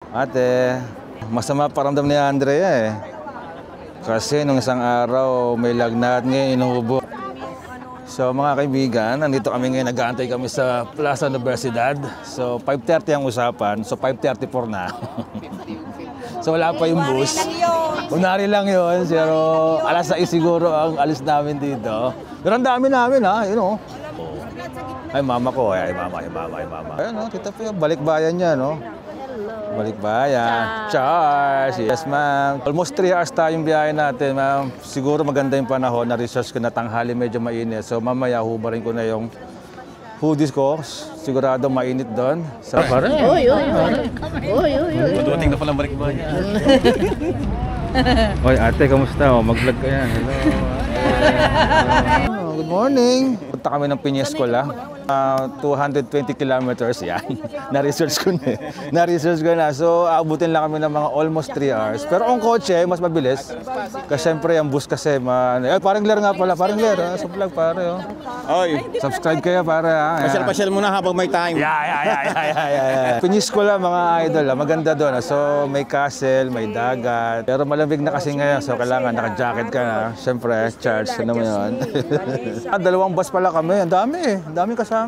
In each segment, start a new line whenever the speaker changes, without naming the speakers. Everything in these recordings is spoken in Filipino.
Ate, masama paramdam ni Andrea eh. Kasi nung isang araw may lagnat, ngayon inuubo. So mga kaibigan, nandito kami ngayon, nag-aantay kami sa Plaza Universidad. So 5:30 ang usapan, so 5:34 na. So wala pa yung bus. Kunwari lang yun, pero alas 6 siguro ang alis namin dito. Pero ang dami namin ha, you know. Ay mama ko, ay mama. Ayun no, tita po, balikbayan niya no. Balikbayan. Charles! Yes, ma'am. Almost 3 hours tayong biyahe natin, ma'am. Siguro maganda yung panahon. Na-research ko na tanghali, medyo mainit. So, mamaya hubarin ko na yung hoodies ko. Sigurado mainit doon. So, pare.
Oy.
Maduting na palang balikbayan.
Oy, ate, kamusta? Mag-vlog ka yan. Hello. Good morning. Punta kami ng Peñascola. 220 kilometers yan. Na-research ko na. So, abutin lang kami ng mga almost 3 hours. Pero kung kotse, mas mabilis. Kasi syempre, yung bus kasi, parang Ler nga pala. Parang Ler, sa vlog, pare.
Oy,
Subscribe kayo, pare.
pasyal muna habang may time.
Yeah. Peñascola, mga idol. Maganda doon. So, may castle, may dagat. Pero malamig na kasi ngayon. So, kailangan naka-jacket ka na. Syempre, charge. Ano mo yun? 2 bus pala kami. Ang dami kasama.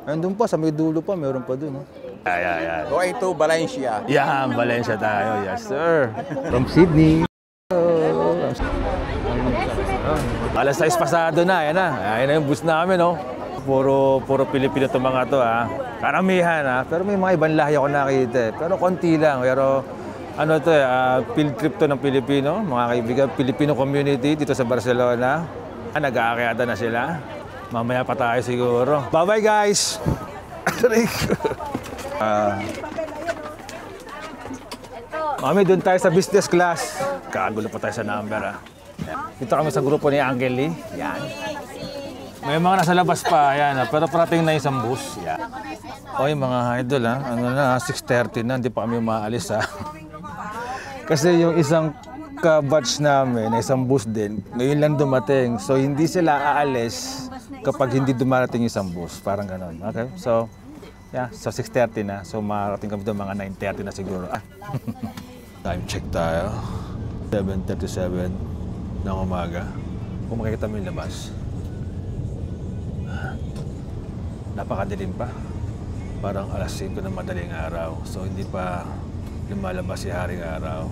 Andun pa, sa may dulo pa, meron pa dun. Yeah.
Going to Valencia.
Yan, Valencia tayo. Yes, sir. From Sydney. Alas 6 pasado na, yan na. Ayan na yung bus namin, no? Puro Pilipino itong mga to, ha? Karamihan, ha? Pero may mga ibang lahi ako nakita, eh. Pero konti lang. Pero ano to, field trip to ng Pilipino. Mga kaibigan, Filipino community dito sa Barcelona. Nag-aakyata na sila. Mamaya pa tayo siguro. Bye-bye, guys! Mami, doon tayo sa business class. Kagulo pa tayo sa number, ha? Dito kami sa grupo ni Angeli. Yan. May mga nasa labas pa, yan. Pero parating na isang bus. Yan. Oy, mga idol, ha? Ano na, 6:30 na. Hindi pa kami umaalis, ha? Kasi yung isang ka-batch namin, isang bus din, ngayon lang dumating. So, hindi sila aalis kapag hindi dumarating isang bus. Parang gano'n. Okay? So, yeah. So, 6:30 na. So, makarating kami doon mga 9:30 na siguro. Time check tayo. 7:37 ng umaga. Kung makikita mo yung labas. Napakadilim pa. Parang alas 5 ng madaling araw. So, hindi pa lumalabas si Haring Araw.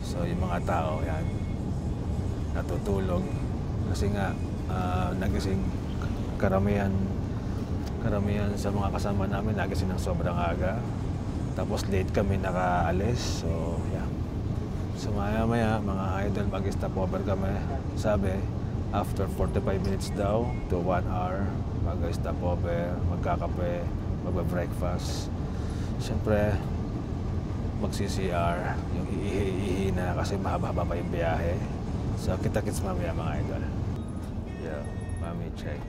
So, yung mga tao, yan, natutulog. Kasi nga, nagising karamihan sa mga kasama namin, nagising ng sobrang aga. Tapos late kami nakaalis. So, yeah. So, maya-maya, mga idol, mag-stop over kami. Sabi, after 45 minutes daw to 1 hour, mag-stop over, magkakape, magbe-breakfast. Siyempre, mag-CCR, yung ihi na kasi mahaba-haba pa yung biyahe. So, kita-kits mamaya mga idol. Yeah, mami check.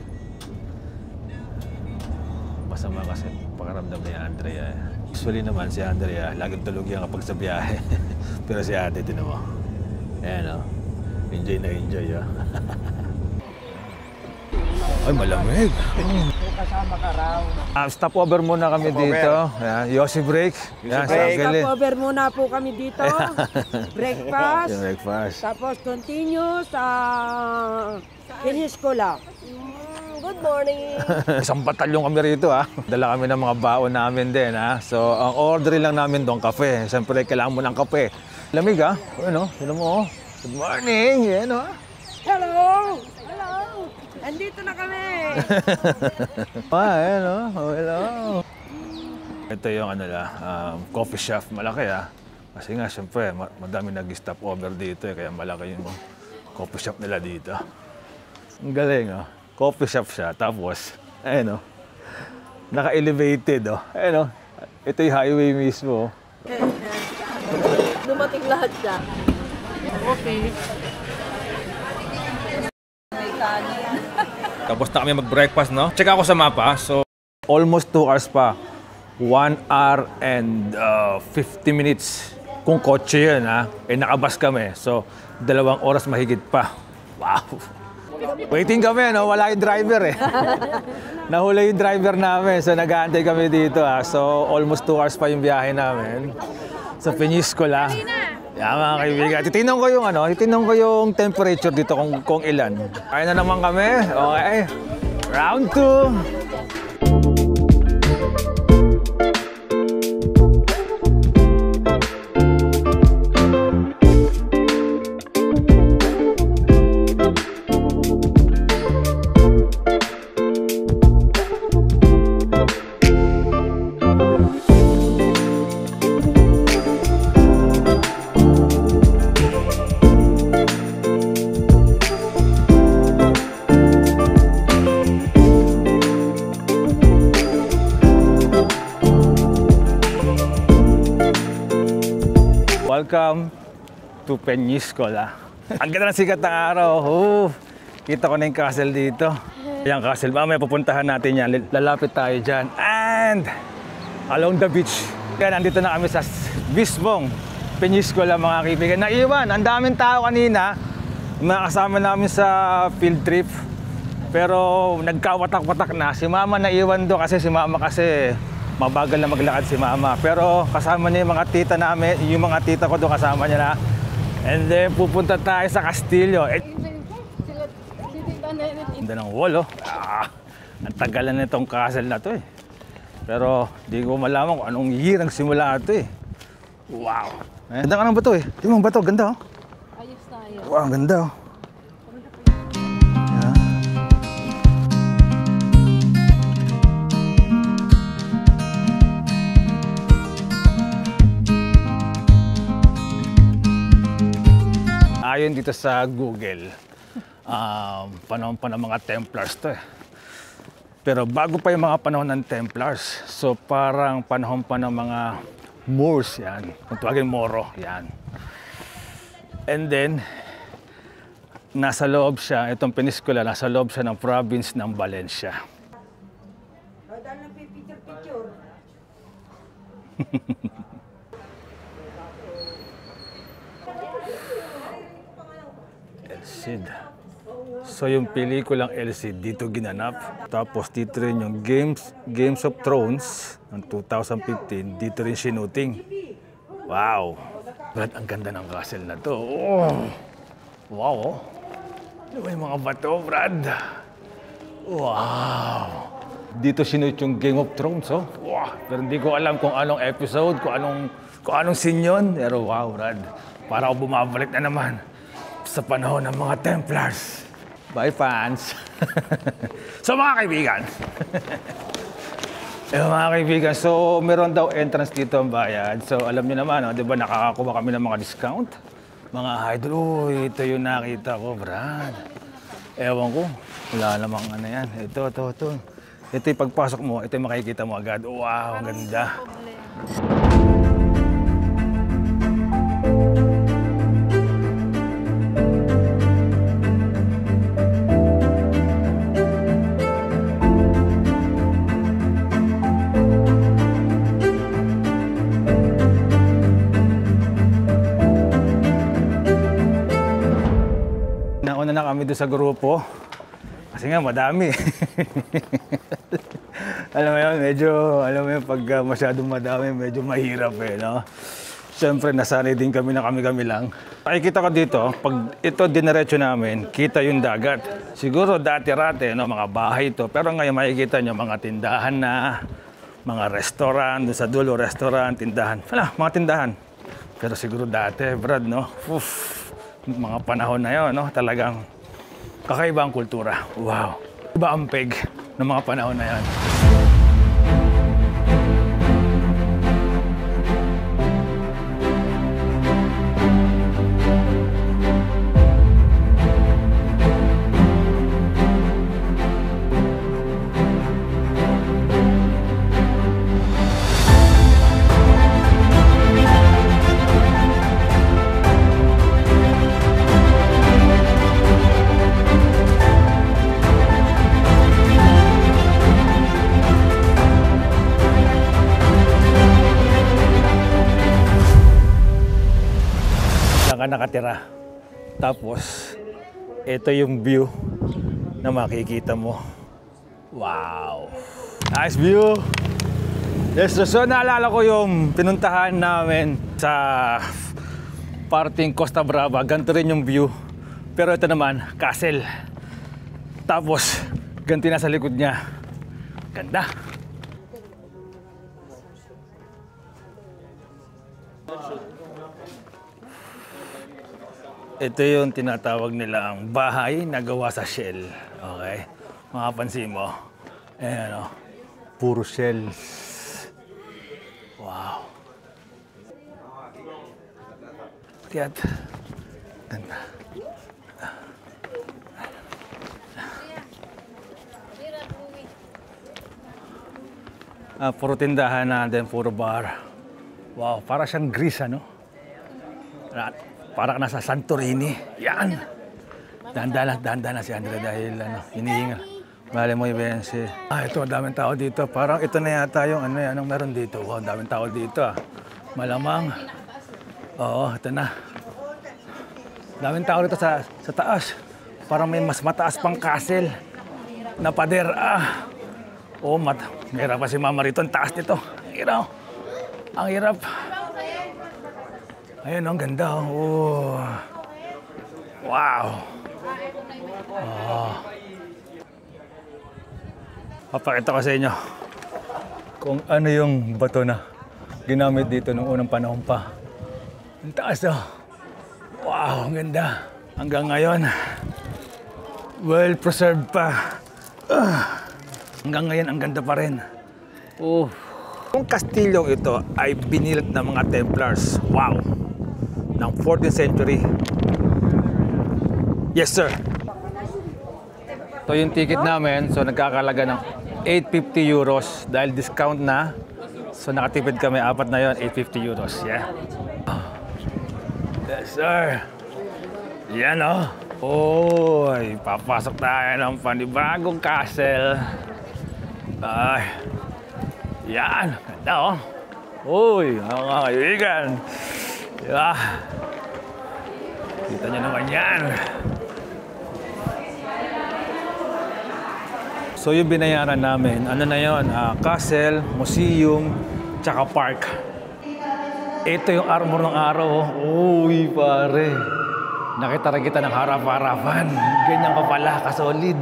Masama kasi pakaramdam ni Andrea. Usually naman si Andrea, laging tulog yan kapag sa biyahe. Pero si ate, tinan mo. Ayan o. Enjoy na enjoy o. Ay, malamig.
Kasama ka raw.
Stop over muna kami dito. Yan, Yossi break. Yan,
Stop over muna po kami dito. Breakfast.
Breakfast.
Tapos continue sa Peñascola. Good morning.
Isang batalyon kami rito ha. Dala kami ng mga baon namin din ha. So ang order lang namin doon kape. Siyempre kailangan mo ng kape. Lamig ha. Ano? Sino mo? Good morning. Yan o.
Hello. Andito na kami.
Ayan o. Hello. Ito yung coffee shop. Malaki ha. Kasi nga siyempre madami nag-stop over dito kaya malaki yung coffee shop nila dito. Ang galing o. Coffee shop siya, tapos, ayun o, naka-elevated o. Ayun o, ito yung highway mismo.
Dumating lahat siya. Okay.
Tapos na kami mag-breakfast, no? Check ako sa mapa, so almost 2 hours pa. 1 hour and 50 minutes. Kung kotse yun, ha? Nakabas kami, so 2 oras mahigit pa. Wow! Waiting kami, no? Wala yung driver eh. Nahuli yung driver namin, so nag-aantay kami dito. So almost 2 hours pa yung biyahe namin. sa Peñíscola. Yan mga kaibigan. Titingnan ko yung temperature dito kung ilan. Kaya na naman kami. Okay. Round 2. Welcome to Peñíscola. Ang ganda ng sikat ng araw. Kita ko na yung castle dito. Yung castle, mamaya pupuntahan natin yan. Lalapit tayo dyan. And along the beach. Kaya nandito na kami sa mismong Peñíscola mga kaibigan. Naiwan, ang daming tao kanina. Mga kasama namin sa field trip. Pero nagkawatak-watak na. Si Mama naiwan doon kasi mabagal na maglakad si Mama. Pero kasama niya yung mga tita namin, yung mga tita ko doon kasama niya na. And then pupunta tayo sa Castillo. Ganda ng wall, oh. Ang tagalan nitong castle na to eh. Pero di ko malaman kung anong year ang simula ito eh. Wow! Ganda ka ng bato eh. Di mo ang bato, ganda oh.
Ayos tayo.
Wow, ang ganda oh. Ayon dito sa Google, panahon pa ng mga Templars to eh. Pero bago pa yung mga panahon ng Templars, so parang panahon pa ng mga Moors yan, kung tawagin Moro yan. And then, nasa loob siya, itong Peñíscola, nasa loob siya ng province ng Valencia. El Cid. So yung pelikulang El Cid dito ginanap. Tapos dito rin yung Games of Thrones ng 2015, dito rin sinuting. Wow! Brad, ang ganda ng castle na to. Oh. Wow! Ano ba yung mga bato, Brad? Wow! Dito sinut yung Game of Thrones, oh. Wow! Pero hindi ko alam kung anong episode, kung anong scene yun. Pero wow, Brad. Para ako bumabalik na naman sa panahon ng mga Templars. Bye, fans! So, mga kaibigan. Mga kaibigan, so meron daw entrance dito ang bayad. So, alam niyo naman, no, di ba nakakakuha kami ng mga discount? Mga idol, uy, ito yung nakita ko, Brad. Ewan ko, wala namang ano yan. Ito. Ito yung pagpasok mo, ito yung makikita mo agad. Wow, ang ganda. Nauna na kami doon sa grupo. Kasi nga madami. Alam mo yun, pag masyadong madami, medyo mahirap eh, no? Siyempre, nasanay din kami na kami lang. Nakikita ko dito, pag ito dinerecho namin, kita yung dagat. Siguro dati-rate, no, mga bahay ito. Pero ngayon makikita nyo mga tindahan na, mga restaurant, doon sa dulo, restaurant, tindahan. Wala, mga tindahan. Pero siguro dati, Brad, no? Mga panahon na yun, no? Talagang kakaiba ang kultura. Wow! Iba ang peg ng mga panahon na yan. Nakatira. Tapos, ito yung view na makikita mo. Wow! Nice view! Yes, so naalala ko yung pinuntahan namin sa parting Costa Brava. Ganito rin yung view. Pero ito naman, castle. Tapos, ganti na sa likod niya. Ganda. Ito yung tinatawag nilang bahay na gawa sa shell. Okay? Makapansin mo. Ayan o. Puro shells. Wow. Kaya ganda. Puro tindahan na din, puro bar. Wow, para siyang Greece, ano? Para nasa Santorini. Yan. Dahan-dahan na si Andre dahil hinihingal. Bale mo yung si... ito, daming tao dito. Parang ito na yata yung anong meron dito. Wow, daming tao dito Malamang. Oo, ito na. Daming tao dito sa taas. Parang may mas mataas pang castle na pader. Mahirap pa si Mama rito. Ang taas nito. Ang hirap. Ayun, ang ganda. Oh. Wow. Papakita ko sa inyo kung ano yung bato na ginamit dito noong unang panahon pa. Ang taas Wow, ang ganda. Hanggang ngayon, well preserved pa. Hanggang ngayon, ang ganda pa rin. Yung kastilyong ito ay binilit ng mga Templars. Wow! Ng 14th century. Yes, sir. Ito yung ticket namin. So, nagkakalaga ng 850 euros dahil discount na. So, nakatipid kami. 4 na yon, 850 euros. Yeah. Yes, sir. Yan, papasok tayo ng panibagong castle. Yan. Ganda, mga kaibigan. Diba? Kita nyo naman yan. So yung binayaran namin, ano na yun? Castle, museum, tsaka park. Ito yung armor ng araw. Uy, pare. Nakita rin kita ng harap-harapan. Ganyan ka pala, kasolid.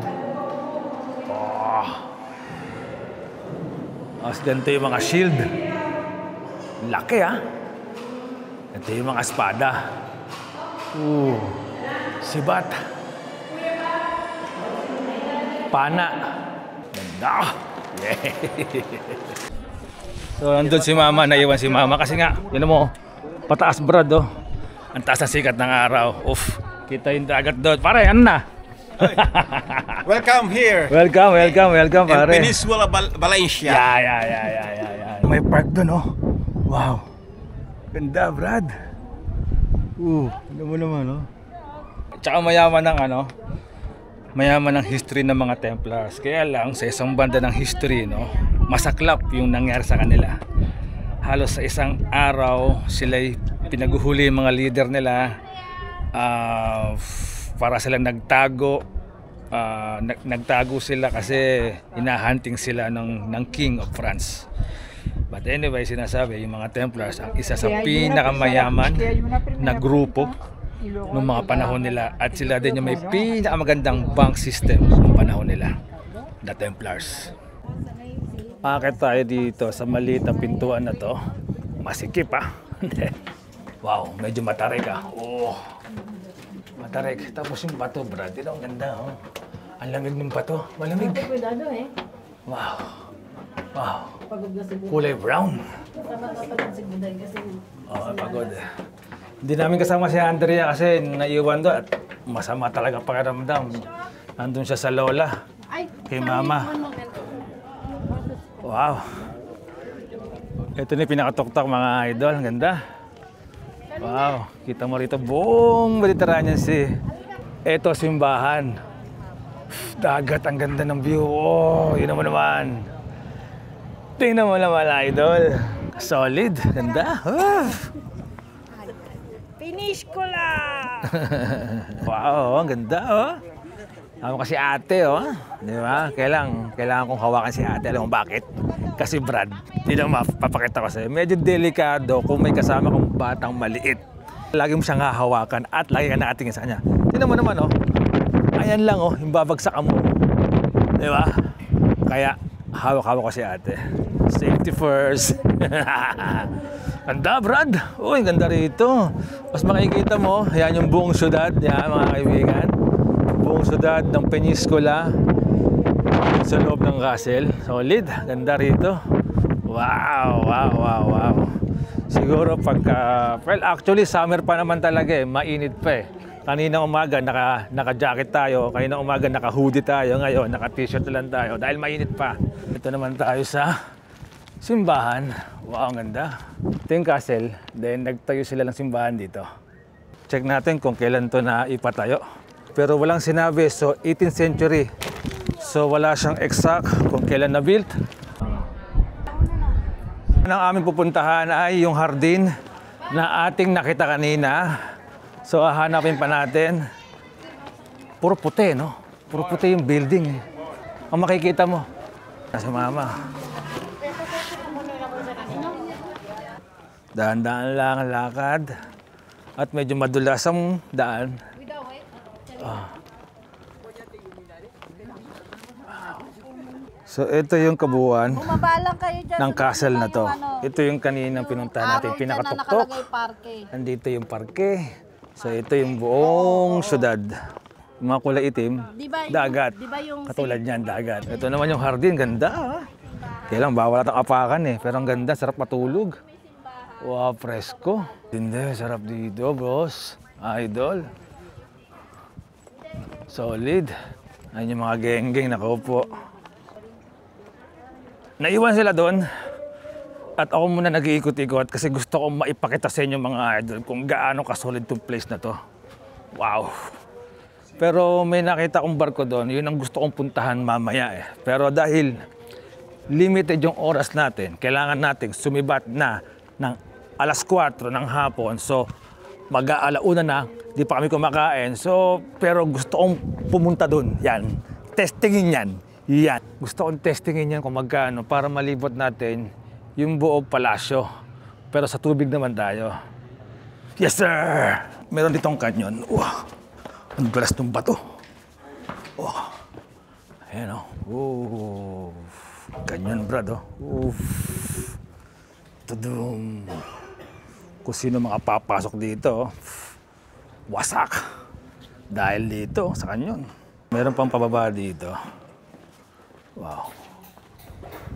Tapos ganito yung mga shield. Laki, Ito yung mga espada. Sibat. Pana. Ganda. Yeah. So, nandun si Mama. Naiwan si Mama. Kasi nga, yun mo, pataas brad, Ang taas na sikat ng araw. Kita yung dagat doon. Pare, ano na?
Welcome here.
Welcome, pare.
Peninsula Valencia.
Yeah. May park doon, Wow. Ganda, Brad. Ano mo naman, Tsaka mayaman ng history ng mga Templars. Kaya lang, sa isang banda ng history, masaklap yung nangyari sa kanila. Halos sa isang araw, sila'y pinaguhuli yung mga leader nila. Para silang nagtago. Nagtago sila kasi hinahunting sila ng King of France. But anyway, sinasabi yung mga Templars ang isa sa pinakamayaman na grupo noong mga panahon nila, at sila din yung may pinakamagandang bank system noong panahon nila, the Templars. Akit tayo dito sa maliit na pintuan na to. Masikip, Wow, medyo matarik, matarik. Tapos yung bato, Brad, ang ganda, Ang lamig ng bato, malamig. Wow. Kulay brown. Pagod. Hindi namin kasama si Andrea kasi naiwan doon at masama talaga pakiramdam. Nandun siya sa lola, kay Mama. Wow. Ito na yung pinakatuktok, mga idol. Ang ganda. Wow. Kita mo rito, buong Mediterranean Sea. Ito, simbahan. Dagat, ang ganda ng view. Yun naman. Tingnan mo naman, idol. Solid. Ganda.
Finish ko lang!
Wow, ang ganda, Ako kasi ate, oh. Di ba? Kailangan kong hawakan si ate. Alam mo bakit? Kasi Brad, hindi na mapapakita ko sa'yo. Medyo delikado kung may kasama kong batang maliit. Lagi mo siyang hahawakan at lagi ka nakatingin sa kanya. Tingnan mo naman, oh. Ayan lang, oh. Yung babagsak mo. Di ba? Kaya, hawak-hawak ko si ate. Safety first. Ganda, Brad. Uy, ganda rito. Mas makikita mo, yan yung buong syudad. Yan, mga kaibigan. Buong syudad ng Peñíscola sa loob ng castle. Solid. Ganda rito. Wow, wow, wow, wow. Siguro pagka... Well, actually, summer pa naman talaga eh. Mainit pa eh. Kanina umaga, naka-jacket tayo. Kanina umaga, naka-hoodie tayo. Ngayon, naka-t-shirt lang tayo. Dahil mainit pa. Ito naman tayo sa simbahan. Wow, ang ganda. Ito yung castle. Then, nagtayo sila ng simbahan dito. Check natin kung kailan to na ipatayo. Pero walang sinabi. So, 18th century. So, wala siyang exact kung kailan na-built. Ang aming pupuntahan ay yung hardin na ating nakita kanina. So, hahanapin pa natin. Puro puti, no? Puro puti yung building. Ang makikita mo. Si Mama. Dahan-dahan lang ang lakad. At medyo madulas ang daan. So, ito yung kabuuan ng castle na to. Ito yung kaninang pinuntahan natin, pinakatuktok. Andito yung parke. So, ito yung buong syudad. Yung mga kulay itim, dagat. Katulad niyan, dagat. Ito naman yung hardin, ganda. Kailang bawal atang apakan eh. Pero ang ganda, sarap matulog. Wow, presko. Hindi, sarap dito, boss. Idol. Solid. Ayun yung mga geng-geng nakaupo. Naiwan sila doon. At ako muna nag-iikot-ikot kasi gusto kong maipakita sa inyo mga idol kung gaano kasolid tong place na to. Wow. Pero may nakita kong barko doon. Yun ang gusto kong puntahan mamaya eh. Pero dahil limited yung oras natin, kailangan nating sumibat na ng alas 4 ng hapon. So, mag-aalauna na, di pa kami kumakain. So, pero gusto kong pumunta doon. Yan. Testingin yan. Yan. Gusto kong testingin yan kung magkano para malibot natin yung buong palasyo. Pero sa tubig naman tayo. Yes, sir! Meron ditong kanyon. Wow! Ang galas ng bato. Wow! Ayan, oh. Oh. Kanyon, brad, oh. Oof. Tudum. Kung sino makapapasok dito, oh. Wasak. Dahil dito, sa kanyon. Meron pang pababa dito. Wow.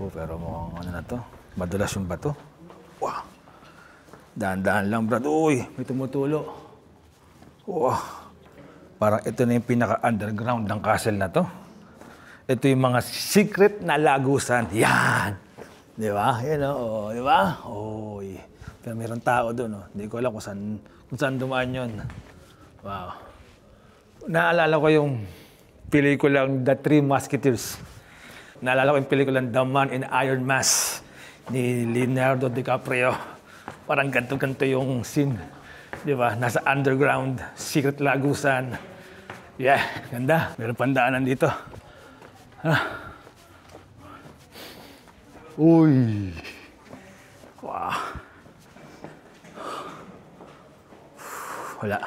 Oh, pero mukhang ano na to. Madulas yung bato. Wow. Dahan-dahan lang, brad. Uy, may tumutulo. Wow. Parang ito na yung pinaka-underground ng castle na to. Ito yung mga secret na lagusan. Yan. Di ba? Yan o. Oh. Di ba? Uy. Pero meron tao doon. Oh. Hindi ko alam kung saan dumaan yun. Wow. Naalala ko yung pelikulang The Three Musketeers. Naalala ko yung pelikulang The Man in Iron Mask ni Leonardo DiCaprio. Parang ganto-ganto yung scene. Di ba? Nasa underground, secret lagusan. Yeah, ganda. Meron pandaanan dito. Uy. Wow. Wala.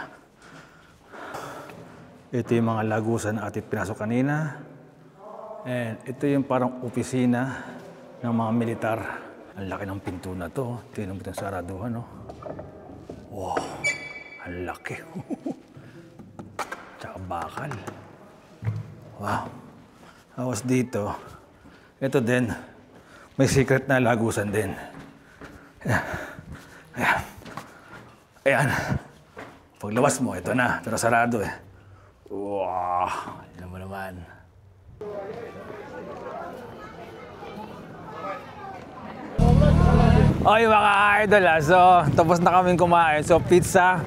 Ito yung mga lagusan na ating pinasok kanina. And ito yung parang opisina ng mga militar. Ang laki ng pinto na to. Tingnan mo itong saraduhan, no? Wow. Ang laki. Tsaka bakal. Wow. Tapos dito, ito din, may secret na lagusan din. Ayan. Ayan. Paglabas mo, ito na. Pero sarado eh. Wow. Yan mo naman. Okay mga idol so tapos na kaming kumain. So pizza.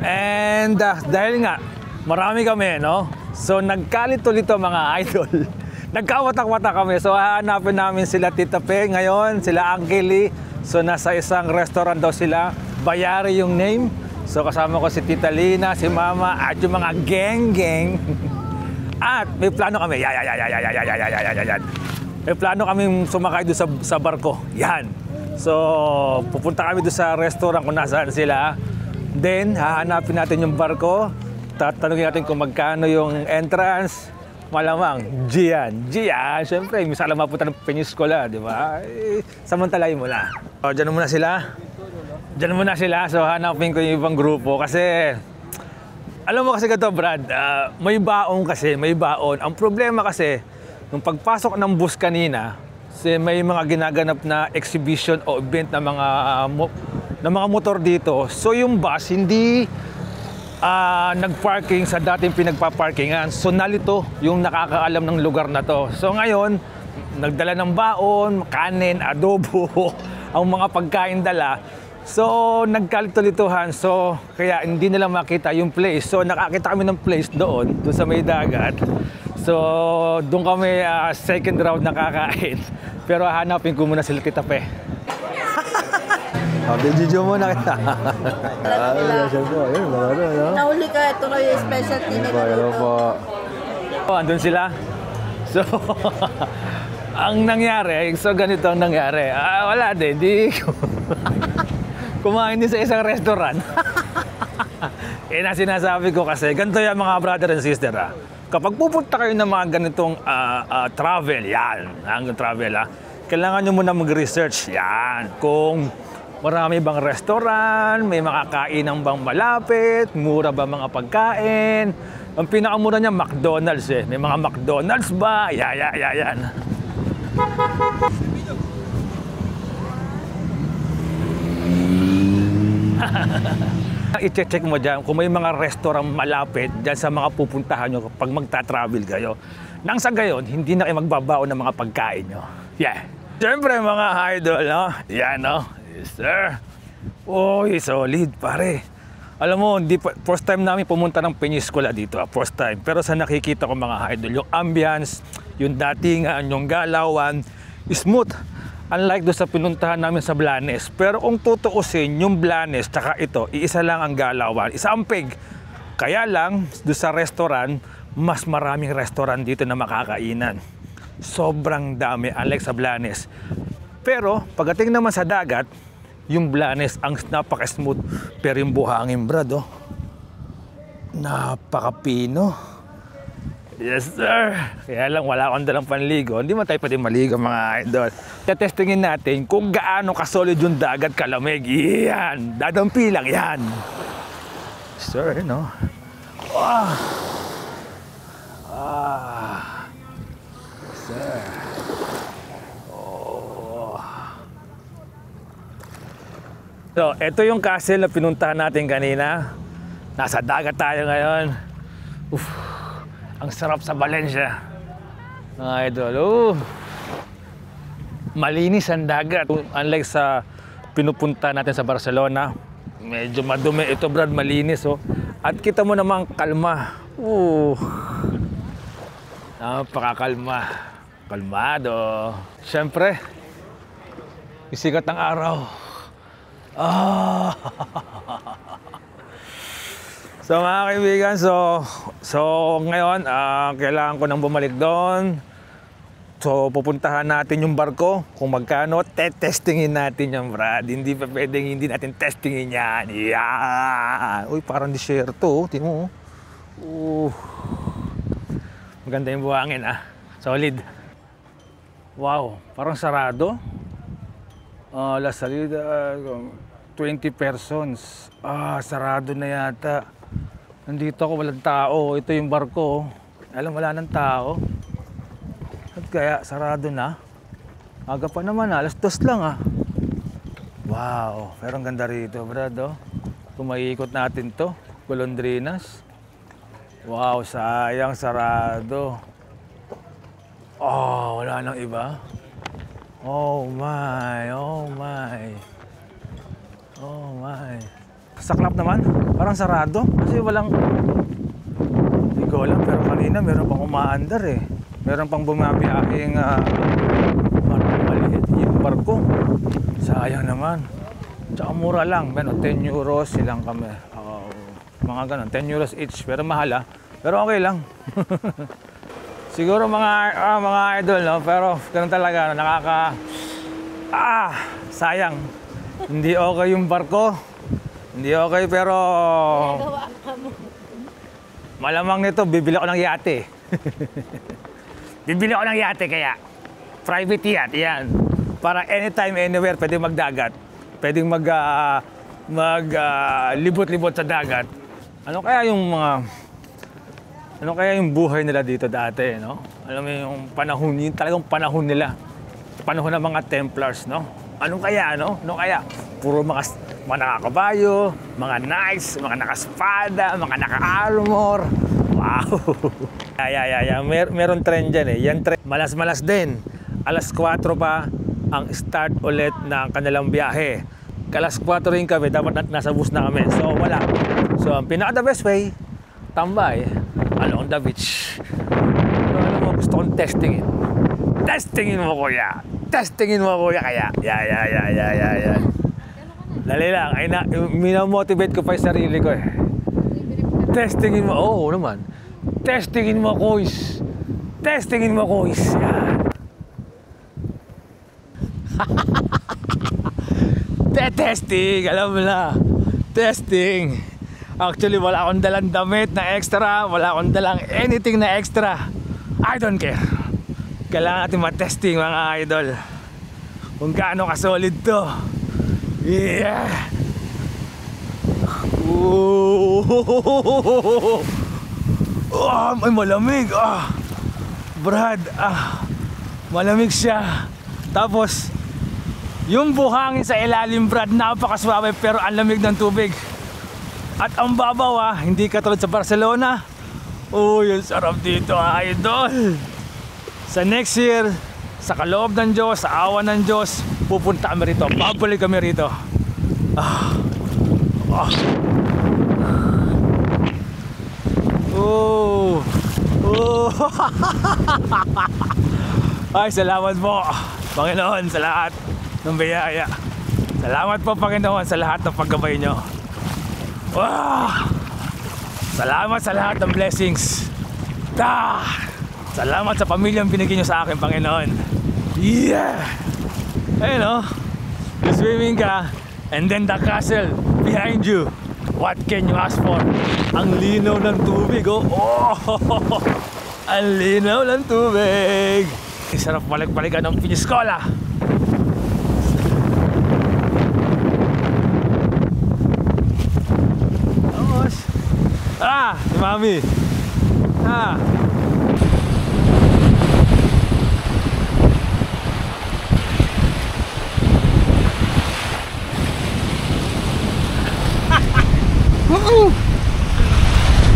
And dahil nga, marami kami, no? So nagkalito-lito mga idol. Nagkawatak-watak kami. So hahanapin namin sila Tita Pe ngayon, sila Uncle Lee. So nasa isang restaurant daw sila. Bayari yung name. So kasama ko si Tita Lina, si Mama, at yung mga geng-geng. At may plano kami. Yan. May plano kaming sumakay doon sa barko. Yan. So, pupunta kami doon sa restaurant kung nasaan sila. Then, hahanapin natin yung barko. Tatanungin natin kung magkano yung entrance. Malamang, Gian. Siyempre, minsan alam mapunta ng Peñíscola, di ba? Samantalayin mo na. So, dyan muna sila. So, hanapin ko yung ibang grupo kasi alam mo kasi ganito, Brad, may baon. Ang problema kasi, nung pagpasok ng bus kanina, may mga ginaganap na exhibition o event ng mga motor dito. So yung bus hindi nagparking sa dating pinagpaparkingan. So nalito yung nakakaalam ng lugar na to. So ngayon, nagdala ng baon, kanin, adobo, ang mga pagkain dala. So, nagkalito-lituhan. So, kaya hindi nila makita yung place. So, nakakita kami ng place doon sa may dagat. So, doon kami second round nakakain. Pero hanapin ko muna sila Tita Pe. Video muna kita.
Nauli ka, ito kayo yung specialty nila dito.
Andun sila. So, ang nangyari, so ganito ang nangyari. Wala din, di kumain din sa isang restaurant. Na sinasabi ko kasi, ganito yan mga brother and sister. Kapag pupunta kayo ng mga ganitong travel, kailangan nyo muna mag-research. Yan. Kung marami bang restaurant, may makakainan bang malapit, mura ba mga pagkain. Ang pinakamura niya, McDonald's eh. May mga McDonald's ba? Yan. I-check mo dyan kung may mga restaurant malapit dyan sa mga pupuntahan nyo kapag magta-travel kayo. Nang sa gayon, hindi na kayo magbabaon ng mga pagkain nyo. Yeah. Siyempre mga idol, no? Yan, no? Yes, sir. Uy, solid, pare. Alam mo, first time namin pumunta ng Peñíscola dito. First time. Pero sa nakikita ko mga idol, yung ambience, yung datingan, yung galawan, smooth. Unlike doon sa pinuntahan namin sa Blanes. Pero kung tutuusin, yung Blanes tsaka ito, iisa lang ang galawan. Isa ang peg. Kaya lang, doon sa restaurant, mas maraming restaurant dito na makakainan. Sobrang dami, unlike sa Blanes. Pero, pagdating naman sa dagat, yung Blanes, ang napaka-smooth. Pero yung buhangin, Brad, napaka-pino. Yes, sir. Kaya lang, wala akong dalang panligo. Hindi man tayo pwede maligo, mga idol. Tetestingin natin kung gaano kasolid yung dagat kalamig. Yan. Dadampi lang yan. Sir, no? Sir. So, ito yung castle na pinuntahan natin kanina. Nasa dagat tayo ngayon. Ang sarap sa Valencia. Mga idol, malinis ang dagat. Unlike sa pinupunta natin sa Barcelona, medyo madumi. Ito, Brad, malinis. At kita mo namang kalma. Napakakalma. Kalmado. Siyempre, isikat ng araw. So mga kaibigan, so ngayon, kailangan ko nang bumalik doon. So pupuntahan natin yung barko, kung magkano, testingin natin yung Brad. Hindi pa pwedeng hindi natin testingin yan. Yan! Uy, parang disyerto, tingnan mo. Maganda yung buhangin, solid. Wow, parang sarado. La salida, 20 persons. Sarado na yata. Nandito ako, walang tao. Ito yung barko. Alam, wala ng tao. At kaya, sarado na. Aga pa naman, 2:00 lang Wow, pero ang ganda rito, Brad. Kung maiikot natin to, Golondrinas. Wow, sayang, sarado. Wala nang iba. Oh my. Saklap naman, parang sarado kasi walang, hindi ko alam, pero kanina meron pang umaandar meron pang bumabiyahing maliit yung barko. Sayang naman. Tsaka mura lang, 10 euros silang kami, mga ganon, 10 euros each, pero mahal pero okay lang. Siguro mga idol, no? Pero ganun talaga, no? Sayang. Hindi okay yung barko. Hindi okay, pero malamang nito, bibili ako ng yate. Bibili ako ng yate kaya. Private yacht, yan. Para anytime, anywhere, pwedeng magdagat. Pwedeng libot-libot sa dagat. Ano kaya yung buhay nila dito dati, no? Alam mo yung panahon, yung talagang panahon nila. Panahon ng mga Templars, no? Ano kaya, no? Ano kaya? Puro mga nakakabayo, mga knights, mga nakaspada, mga naka-armor. Wow! Meron trend dyan eh. Yan trend. Malas-malas din. Alas 4 pa ang start ulit ng kanilang biyahe. Alas 4 rin kami, dapat nasa bus na kami. So wala. So ang pinaka-the best way, tambay along the beach. Pero alam mo, gusto kong testingin. Testingin mo, kuya. Testingin mo, kuya, kaya. Yeah. Dali lang. Minamotivate ko pa yung sarili ko eh. Testingin mo. Oo naman. Testingin mo, kuys. Testingin mo, kuys. Yan. Testing. Alam mo na. Testing. Actually, wala akong dalang damit na extra. Wala akong dalang anything na extra. I don't care. Kailangan natin matesting, mga idol. Kung gaano ka-solid to. Yeah! Ooh! Ay, malamig. Brad, malamig siya. Tapos, yung buhangin sa ilalim, Brad, napakaswabe pero ang lamig ng tubig. At ang babaw, hindi katulad sa Barcelona. Yung sarap dito, idol. Sa next year, sa kaloob ng Diyos, sa awa ng Diyos, pupunta kami rito. Babalik kami rito. Ay, salamat po, Panginoon, sa lahat ng biyaya. Salamat po, Panginoon, sa lahat ng paggabay nyo. Salamat sa lahat ng blessings. Salamat sa pamilyang binigyan nyo sa akin, Panginoon. Yeah! Ayun o, swimming ka, and then the castle behind you. What can you ask for? Ang linaw ng tubig, ang linaw ng tubig. Sarap balik-balikan ng Peñíscola. Si Mami.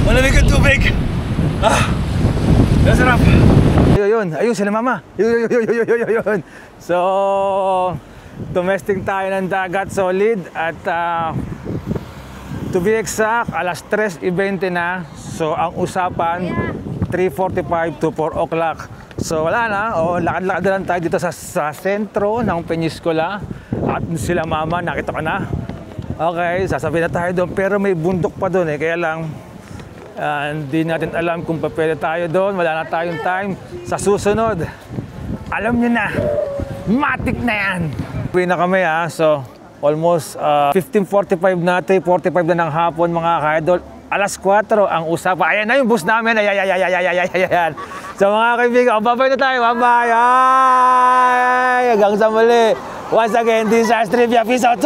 Malamig ang tubig. Sarap. Ayun sila Mama. Yun. So, domestic tayo ng dagat, solid. At to be exact, alas 3:20 na. So, ang usapan, 3:45 to 4 o'clock. So, wala na. Lakad-lakad lang tayo dito sa sentro ng Peñíscola. At sila Mama, nakita ko na. Okay, sasabihin na tayo doon. Pero may bundok pa doon eh. Kaya lang, hindi natin alam kung pwede tayo doon. Wala na tayong time. Sa susunod, alam nyo na, matik na yan. Uwi na kami So, almost 15:45 na, 3:45 na ng hapon, mga ka-idol. Alas 4 ang usapan. Ayan na yung bus namin. Ayan. So mga kaibigan, babay na tayo. Babay. Hanggang sa muli. Once again, this is Trivia. Peace out.